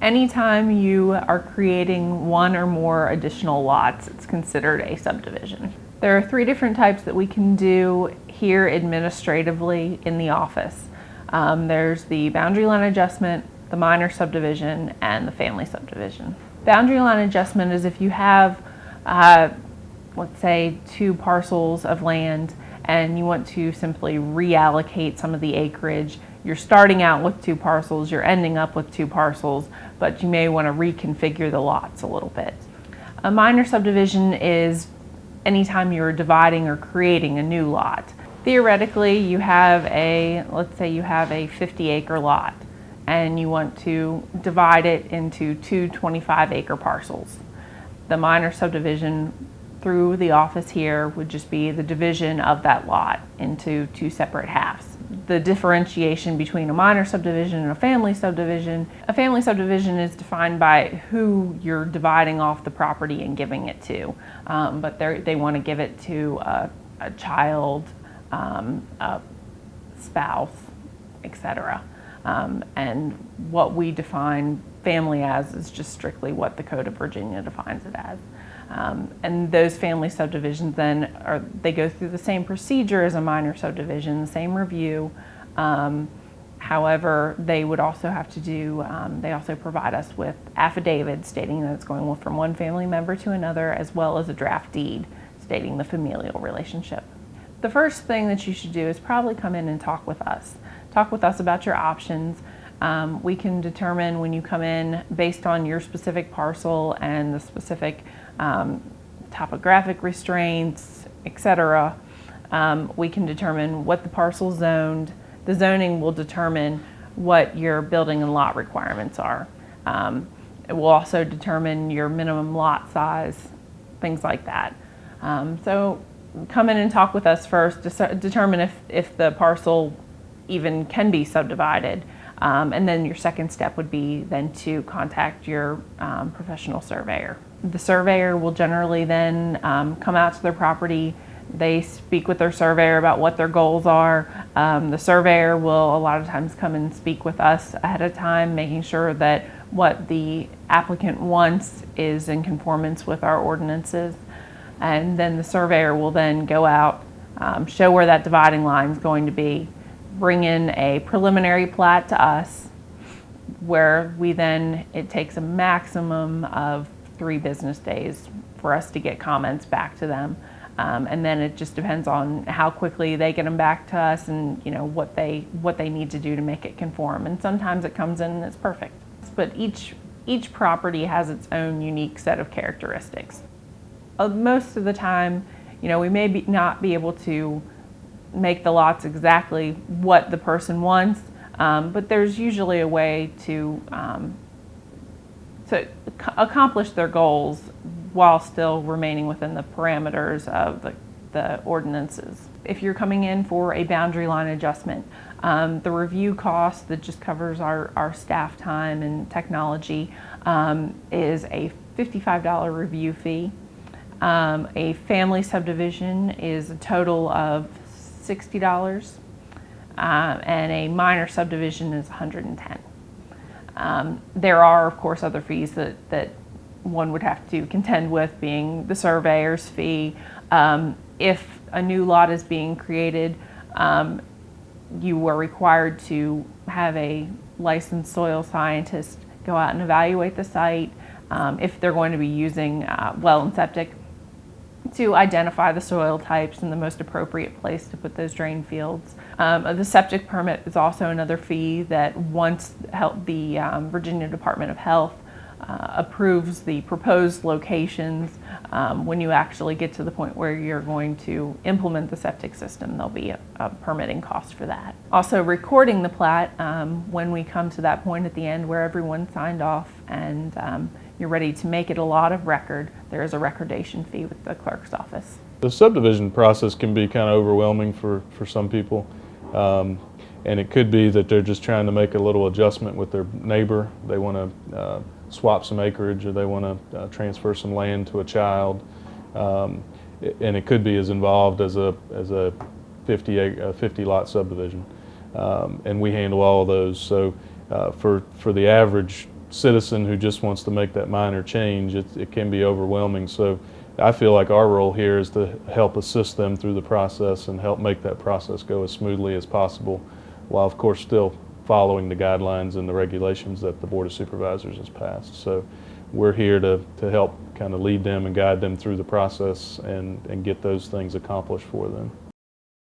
Anytime you are creating one or more additional lots, it's considered a subdivision. There are 3 different types that we can do here administratively in the office. There's the boundary line adjustment, the minor subdivision, and the family subdivision. Boundary line adjustment is if you have, let's say, 2 parcels of land and you want to simply reallocate some of the acreage. You're starting out with 2 parcels, you're ending up with 2 parcels, but you may want to reconfigure the lots a little bit. A minor subdivision is anytime you're dividing or creating a new lot. Theoretically, you have let's say you have a 50-acre lot and you want to divide it into 2 25-acre parcels. The minor subdivision through the office here would just be the division of that lot into 2 separate halves. The differentiation between a minor subdivision and a family subdivision is defined by who you're dividing off the property and giving it to. But they want to give it to a child, a spouse, etc. And what we define family as is just strictly what the Code of Virginia defines it as. And those family subdivisions then they go through the same procedure as a minor subdivision, the same review. However, they would also have to do, they also provide us with affidavits stating that it's going from one family member to another, as well as a draft deed stating the familial relationship. The first thing that you should do is probably come in and talk with us. Talk with us about your options. We can determine when you come in, based on your specific parcel and the specific topographic restraints, etc. We can determine what the parcel zoned. The zoning will determine what your building and lot requirements are. It will also determine your minimum lot size, things like that. So come in and talk with us first to determine if the parcel even can be subdivided. And then your second step would be then to contact your professional surveyor. The surveyor will generally then come out to their property. They speak with their surveyor about what their goals are. The surveyor will a lot of times come and speak with us ahead of time, making sure that what the applicant wants is in conformance with our ordinances. And then the surveyor will then go out, show where that dividing line is going to be, bring in a preliminary plat to us, where it takes a maximum of 3 business days for us to get comments back to them. And then it just depends on how quickly they get them back to us and what they need to do to make it conform. And sometimes it comes in and it's perfect. But each property has its own unique set of characteristics. Most of the time, we may not be able to make the lots exactly what the person wants, but there's usually a way to accomplish their goals while still remaining within the parameters of the ordinances. If you're coming in for a boundary line adjustment, the review cost that just covers our staff time and technology is a $55 review fee. A family subdivision is a total of $60, and a minor subdivision is $110. There are, of course, other fees that one would have to contend with, being the surveyor's fee. If a new lot is being created, you are required to have a licensed soil scientist go out and evaluate the site. If they're going to be using well and septic, to identify the soil types and the most appropriate place to put those drain fields. The septic permit is also another fee that once the Virginia Department of Health approves the proposed locations, when you actually get to the point where you're going to implement the septic system, there'll be a permitting cost for that. Also, recording the plat, when we come to that point at the end where everyone signed off and you're ready to make it a lot of record, there is a recordation fee with the clerk's office. The subdivision process can be kind of overwhelming for some people. And it could be that they're just trying to make a little adjustment with their neighbor. They want to swap some acreage, or they want to transfer some land to a child. And it could be as involved as a 50 lot subdivision. And we handle all of those. So for the average citizen who just wants to make that minor change, it can be overwhelming. So I feel like our role here is to help assist them through the process and help make that process go as smoothly as possible, while of course still following the guidelines and the regulations that the Board of Supervisors has passed. So we're here to help kind of lead them and guide them through the process and get those things accomplished for them.